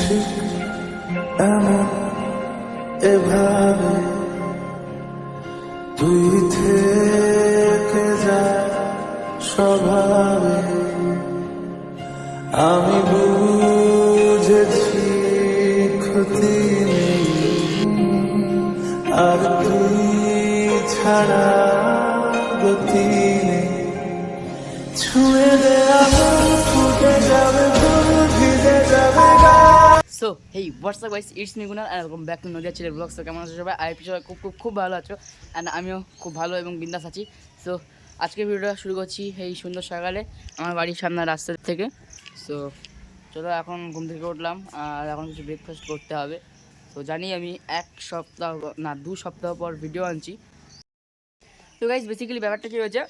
ঠিক এমন এভাবে তুই থেকে যা স্বভাবে আমি বুঝেছি ক্ষতি নেই আর তুই ছাড়া গতি নেই ছুঁয়ে দে আগুন ফুটে যাবে ফুল ভিজে যাবে গা। So hey WhatsApp guys, it's me Gunal and welcome back to Nadia ছেলের ব্লগ। সো কেমন আছো সবাই? আই সবাই খুব ভালো আছো অ্যান্ড আমিও খুব ভালো এবং বিন্দাস আছি। সো আজকে ভিডিওটা শুরু করছি এই সুন্দর সকালে আমার বাড়ির সামনের রাস্তা থেকে। সো চলো, এখন ঘুম থেকে উঠলাম আর এখন কিছু ব্রেকফাস্ট করতে হবে। তো জানি আমি দু সপ্তাহ পর ভিডিও আনছি। তো গাইস বেসিক্যালি ব্যাপারটা কী হয়েছে,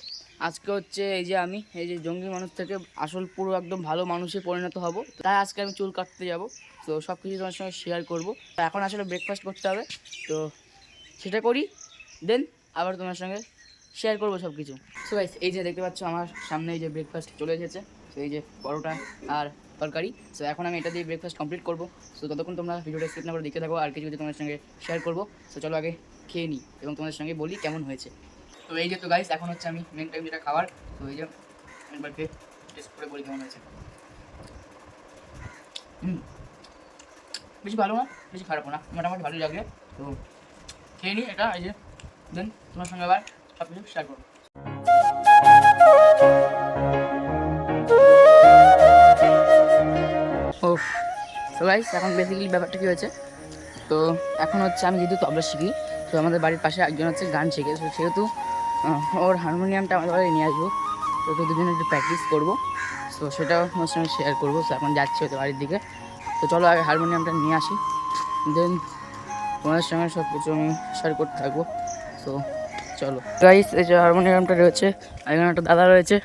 আজকে হচ্ছে আমি এই যে জঙ্গলি মানুষ থেকে আসল পুরো একদম ভালো মানুষে পরিণত হব। তাই আজকে আমি চুল কাটতে যাব। তো সব কিছু তোমার সঙ্গে শেয়ার করবো। তো এখন আসলে ব্রেকফাস্ট করতে হবে, তো সেটা করি, দেন আবার তোমার সঙ্গে শেয়ার করবো সব কিছু। সো গাইস এই যে দেখতে পাচ্ছ আমার সামনে এই যে ব্রেকফাস্ট চলে এসেছে। তো এই যে পরোটা আর তরকারি। সো এখন আমি এটা দিয়ে ব্রেকফাস্ট কমপ্লিট করবো। সো ততক্ষণ তোমরা ভিডিওটা স্কিপ না করে দেখতে থাকো, আর কিছু কিছু তোমাদের সঙ্গে শেয়ার করবো। সো চলো আগে খেয়ে নিই এবং তোমাদের সঙ্গে বলি কেমন হয়েছে। তো এই যে তো গাইস এখন হচ্ছে আমি মেন টাইম যেটা খাবার। তো এই যে একবার খেয়ে টেস্ট করে বলি কেমন হয়েছে। বেশি ভালো না, বেশি খারাপও না, মোটামুটি ভালোই লাগবে। তো খেয়ে নিই এটা, এই যে দেন তোমার সঙ্গে আবার সব কিছু শেয়ার করবো। ও তো গাইস এখন বেসিক্যালি ব্যাপারটা কী হয়েছে, তো এখন হচ্ছে আমি যেহেতু তবলা শিখি, তো আমাদের বাড়ির পাশে একজন হচ্ছে গান শেখে। তো সেহেতু ওর হারমোনিয়ামটা আমাদের বাড়ি নিয়ে আসবো। তো দুজনে একটু প্র্যাকটিস করবো। সো সেটাও আমার সঙ্গে শেয়ার করবো। সো এখন যাচ্ছি ওদের বাড়ির দিকে। তো চলো আগে হারমোনিয়ামটা নিয়ে আসি, দেন তোমাদের সঙ্গে সব কিছু আমি শেয়ার করতে থাকবো। সো চলো গাইস, এই যে হারমোনিয়ামটা রয়েছে, এখানে একটা দাদা রয়েছে।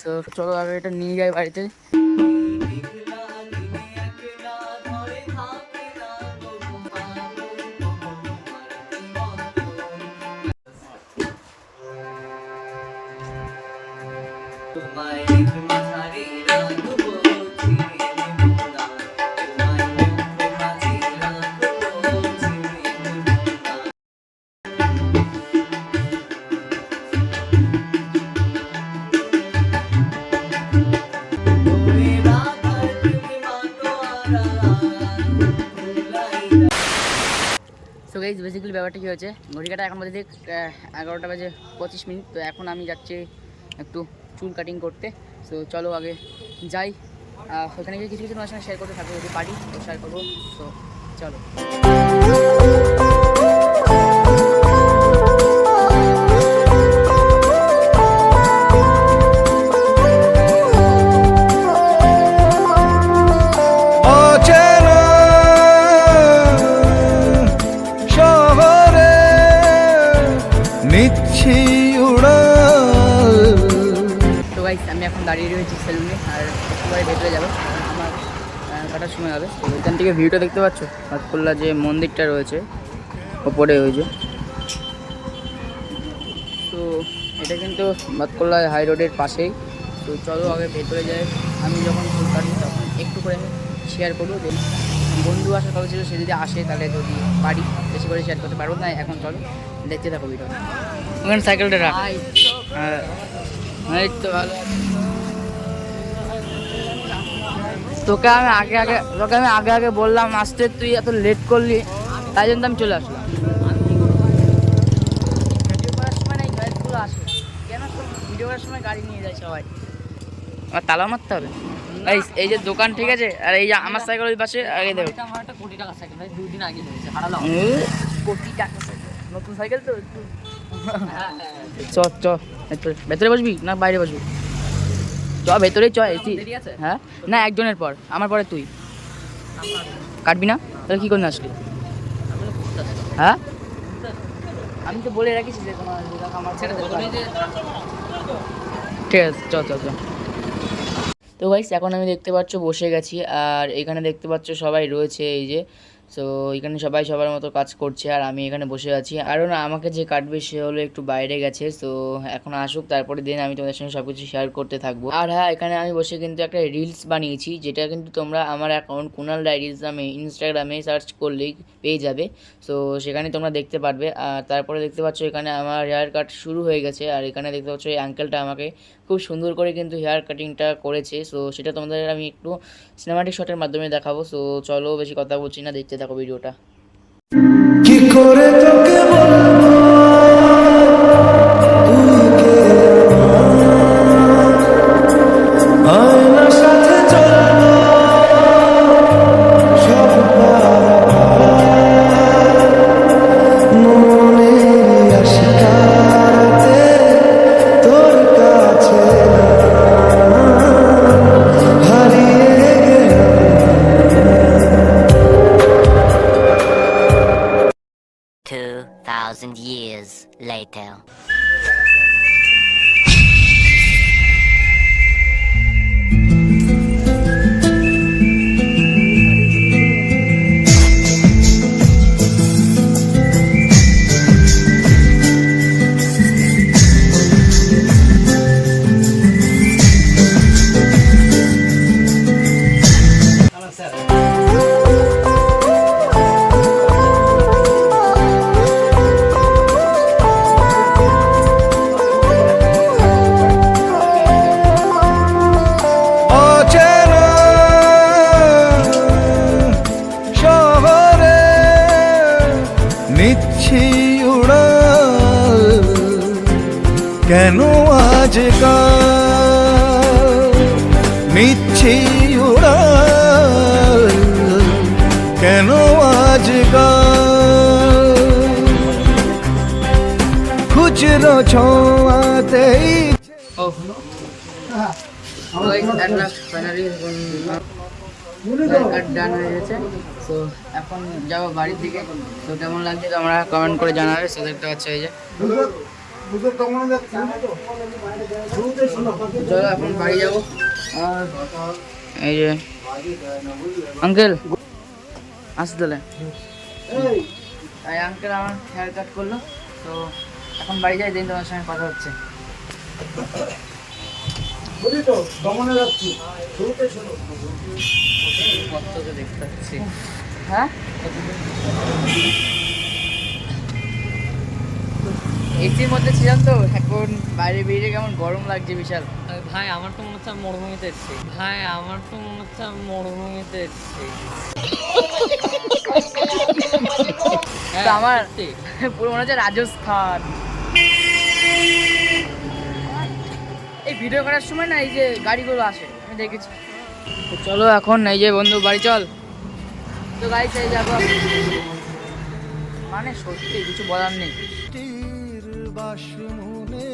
সো চলো আগে এটা নিয়ে যাই বাড়িতে। সো গাইস বেসিক্যালি ব্যাপারটা কী হয়েছে, ঘড়িকাটা এখন বাজে 11:25। তো এখন আমি যাচ্ছি একটু চুল কাটিং করতে। সো চলো আগে যাই, ওখানে গিয়ে কিছু কিছু তোমার সঙ্গে শেয়ার করতে থাকবো, যদি পারি তো শেয়ার করবো। তো চলো। তো গাইস আমি এখন দাঁড়িয়ে রয়েছি সেলুনে, আর সবাই ভেতরে যাবো, আমার কাটার সময় হবে। তো এখান থেকে ভিউটা দেখতে পাচ্ছ, ভাতকুল্লা যে মন্দিরটা রয়েছে ওপরে ওই যে। তো এটা কিন্তু ভাতকুল্লা হাই রোডের পাশেই। তো চলো আগে ভেতরে যাই। আমি যখন চুল কাটি তখন একটু করে আমি শেয়ার করবো, দেন বন্ধু আসার কথা ছিল, সে যদি আসে তাহলে যদি পারি বেশি করে শেয়ার করতে পারবো না। এখন চলো দেখতে থাকো ভিডিও। ওখানে সাইকেলটা রাখ। হ্যাঁ এই তো ভালো। তোকে আমি আগে আগে বললাম আসতে, তুই এত লেট করলি, তাই জন্য আমি চলে আসলাম। ভিডিও করার সময় না এই গাড়িগুলো আসে কেন, ভিডিও করার সময় গাড়ি নিয়ে যায় সবাই, আমার তালা মারতে হবে। এই যে দোকান, ঠিক আছে, আর এই যে আমার সাইকেল ওই পাশে আগে দেবো। কোটি টাকা সাইকেল ভাই, 2 দিন আগে ধরেছে, হারালাম। কোটি টাকা সাইকেল, নতুন সাইকেল তো একটু। চ চ ভেতরে বসবি না বাইরে বসবি? চ ভেতরেই চ। এসি হ্যাঁ না, একজনের পর আমার পরে তুই কাটবি না, তাহলে কী করে আসলি? হ্যাঁ আমি তো বলে রাখিছি যে তোমার আমার। ঠিক আছে চ চ চ। তো গাইস এখন আমি দেখতে পাচ্ছ বসে গেছি, আর এখানে দেখতে পাচ্ছ সবাই রয়েছে এই যে। সো এখানে সবাই সবার মতো কাজ করছে আর আমি এখানে বসে আছি। আরও না আমাকে যে কাটবে সে হলো একটু বাইরে গেছে, সো এখন আসুক তারপরে দিন আমি তোমাদের সঙ্গে সব কিছু শেয়ার করতে থাকবো। আর হ্যাঁ, এখানে আমি বসে কিন্তু একটা রিলস বানিয়েছি, যেটা কিন্তু তোমরা আমার অ্যাকাউন্ট কুনাল ডায়েরিজ নামে ইনস্টাগ্রামে সার্চ করলেই পেয়ে যাবে। সো সেখানে তোমরা দেখতে পারবে। আর তারপরে দেখতে পাচ্ছ এখানে আমার হেয়ার কাট শুরু হয়ে গেছে, আর এখানে দেখতে পাচ্ছ এই আঙ্কেলটা আমাকে খুব সুন্দর করে কিন্তু হেয়ার কাটিংটা করেছে। সো সেটা তোমাদের আমি একটু সিনেমাটিক শটের মাধ্যমে দেখাবো। সো চলো বেশি কথা বলছি না, দেখতে থাকো ভিডিওটা। কি করে তোকে বলবো তুই কে আমার, আয়নার সাথে চলবো সব মনের আশিকাতে তোর কাছে হারিয়ে গেলাম। 2,000 years later. অচেনা শহরে নিচ্ছি উড়াল, কেন আজকাল নিচ্ছি উড়াল, কেন আজকাল খুচরো ছোঁয়াতেই Oh, guys, at last finally ডান হয়ে গেছে। সো এখন যাবো বাড়ির দিকে। তো কেমন লাগছে তোমরা কমেন্ট করে জানাবে। সো দেখতে পাচ্ছ এই যে, চলো এখন বাড়ি যাবো। আর এই যে আঙ্কেল আসতে এই আঙ্কেল আমার হেয়ার কাট করলো। তো এখন বাড়ি যাই, দিন তোমার সঙ্গে কথা হচ্ছে। কতটা দেখতে পাচ্ছি, হ্যাঁ এসির মধ্যে ছিলাম তো, এখন বাইরে বেরিয়ে কেমন গরম লাগছে বিশাল। ভাই আমার তো মনে হচ্ছে আমি মরুভূমিতে এসেছি। ভাই আমার তো মনে হচ্ছে আমি মরুভূমিতে এসেছি। তো আমার পুরো মনে হচ্ছে রাজস্থান। এই ভিডিও করার সময় না এই যে গাড়িগুলো আসে আমি দেখেছি। তো চলো এখন এই যে বন্ধু বাড়ি চল। তো গাড়ি চাই যাবো, মানে সত্যি কিছু বলার নেই। বাসমুনে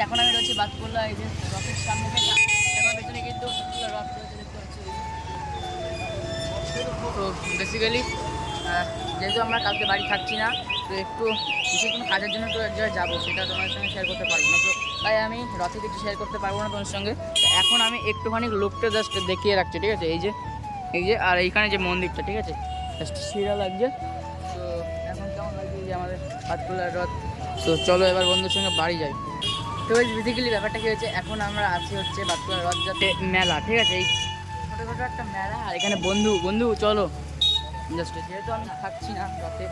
এখন আমি রয়েছি বাতকুল্লা, এই যে রথের সামনে থেকে আমার পেছনে কিন্তু রথ রয়েছে দেখতে পাচ্ছি। তো বেসিক্যালি যেহেতু আমরা কালকে বাড়ি থাকছি না, তো একটু বিশেষ কোনো কাজের জন্য তো এক জায়গায় যাবো, সেটা তোমার সঙ্গে শেয়ার করতে পারবো না। তো তাই আমি রথে কিছু শেয়ার করতে পারবো না তোমার সঙ্গে। তো এখন আমি একটুখানি লোকটা জাস্ট দেখিয়ে রাখছি, ঠিক আছে? এই যে আর এইখানে যে মন্দিরটা, ঠিক আছে, জাস্ট শিরা লাগছে। তো এখন কেমন লাগছে এই যে আমাদের বাতকুল্লার রথ। তো চলো এবার বন্ধুর সঙ্গে বাড়ি যাই। তো বেসিক্যালি ব্যাপারটা কী হচ্ছে, এখন আমরা আছি হচ্ছে বাতকুল্লা রথযাত্রা মেলা, ঠিক আছে? এই ছোটোখাটো একটা মেলা, আর এখানে বন্ধু চলো জাস্ট, যেহেতু আমি থাকছি না রথে,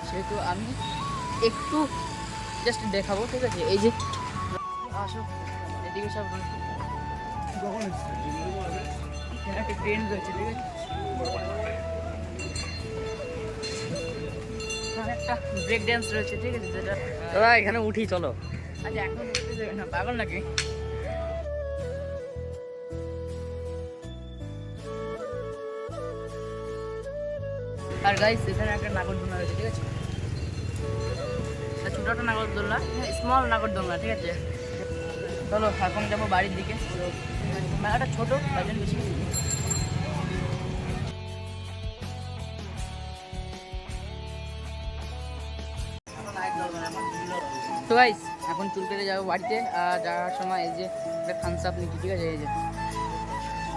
সেহেতু আমি একটু জাস্ট দেখাবো, ঠিক আছে? এই যে আসো এদিকে সব একটা ট্রেন রয়েছে, ঠিক আছে? এখানে একটা ব্রেক ড্যান্স রয়েছে, ঠিক আছে, যেটা দাদা এখানে উঠি চলো। আচ্ছা এখন উঠতে দেবে না, পাগল নাকি? আর গাইস এখানে একটা নাগরদোলনা রয়েছে, ঠিক আছে, ছোট একটা নাগরদোলনা, স্মল নাগরদোলনা, ঠিক আছে। চলো এখন যাবো বাড়ির দিকে। তো মেলাটা ছোট, তাই জন্য বেশি কিছু নেই। তো গাইস এখন চুল কেটে যাবো বাড়িতে, আর যাওয়ার সময় এই যে একটা থামস আপ নিচ্ছি, ঠিক আছে, এই যে।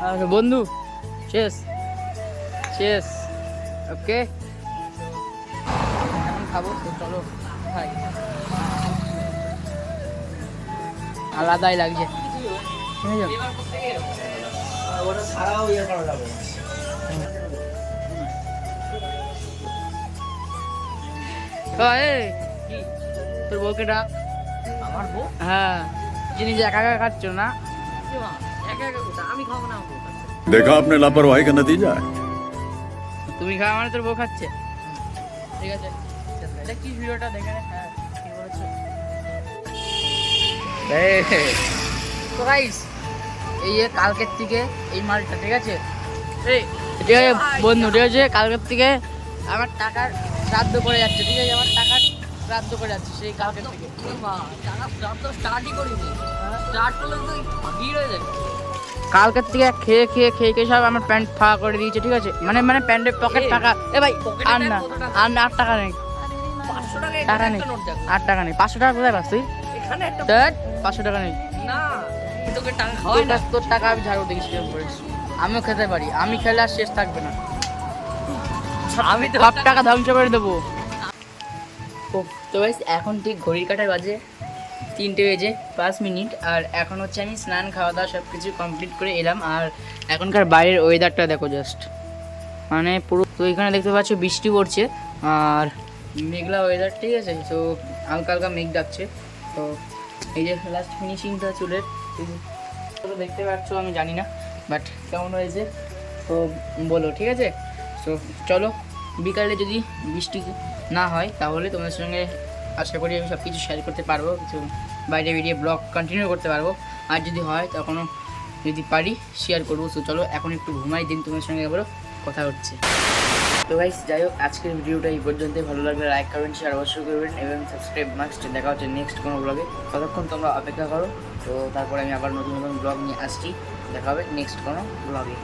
আর বন্ধু শেষ শেষ, ওকে এখন খাবো, তো চলো ভাই, আলাদাই লাগছে, ঠিক আছে। তো এই, তোর বউকে ডাক। আমার বউ হ্যাঁ, জিনিস একা একা খাচ্ছ না? একা একা কোথায়? আমি খাবো না, আমার বউ খাচ্ছে। देखा आपने लापरवाही का नतीजा है। তুমি খাওয়া মানে তোর বউ খাচ্ছে, ঠিক আছে। এটা কি ভিডিওটা দেখে নে। হ্যাঁ কি বলেছো? তো গাইস এই যে কালকের থেকে এই মালটা, ঠিক আছে, এই ঠিক আছে বন্ধু, ঠিক আছে, কালকের থেকে আমার টাকার শ্রাদ্ধ করে যাচ্ছে, ঠিক আছে, আমার টাকার শ্রাদ্ধ করে যাচ্ছে সেই কালকের থেকে। স্টার্টই করিনি, স্টার্ট করলে তো ভিড় হয়ে যাবে। কালকের থেকে খেয়ে খেয়ে খেয়ে খেয়ে সব আমার প্যান্ট ফাঁকা করে দিয়েছে, ঠিক আছে, মানে মানে প্যান্টের পকেট ফাঁকা। এ ভাই পকেটে আর দেখ না, কত টাকা? আর না, 8 টাকা নেই, 500 টাকা টাকা এখানে নেই, একটা নোট দেখো। 8 টাকা নেই, 500 টাকা কোথায় পাস তুই? এখানে একটা দেখ 500 টাকা নেই। না, তোকে টাকা খাওয়াই তোর না। তোর টাকা আমি ঝাড়ু দেখিস কিরকম করিস। আমিও খেতে পারি, আমি খেলে আর শেষ থাকবে না, আমি তো সব টাকা ধ্বংস করে দেবো। তো গাইস এখন ঠিক ঘড়ির কাঁটায় বাজে 3:05, আর এখন হচ্ছে আমি স্নান খাওয়া দাওয়া সব কিছু কমপ্লিট করে এলাম। আর এখনকার বাইরের ওয়েদারটা দেখো জাস্ট, মানে পুরো, তো এখানে দেখতে পাচ্ছ বৃষ্টি পড়ছে আর মেঘলা ওয়েদার, ঠিক আছে। তো হালকা হালকা মেঘ ডাকছে। তো এই যে লাস্ট ফিনিশিংটা চুলের, তো দেখতে পাচ্ছ, আমি জানি না বাট কেমন হয়েছে তো বলো, ঠিক আছে। তো চলো বিকালে যদি বৃষ্টি না হয় তাহলে তোমাদের সঙ্গে আশা করি আমি সব কিছু শেয়ার করতে পারবো, কিছু বাইরে বেরিয়ে ব্লগ কন্টিনিউ করতে পারবো। আর যদি হয় তখনও যদি পারি শেয়ার করবো। তো চলো এখন একটু ঘুমাই, দিন তোমাদের সঙ্গে আবারও কথা হচ্ছে। তো গাইস যাই হোক, আজকের ভিডিওটা এই পর্যন্তই। ভালো লাগলে লাইক করবেন, শেয়ার অবশ্যই করবেন এবং সাবস্ক্রাইব মাস্ট। দেখা হচ্ছে নেক্সট কোনো ব্লগে, ততক্ষণ তোমরা অপেক্ষা করো। তো তারপরে আমি আবার নতুন নতুন ব্লগ নিয়ে আসছি, দেখা হবে নেক্সট কোনো ব্লগে।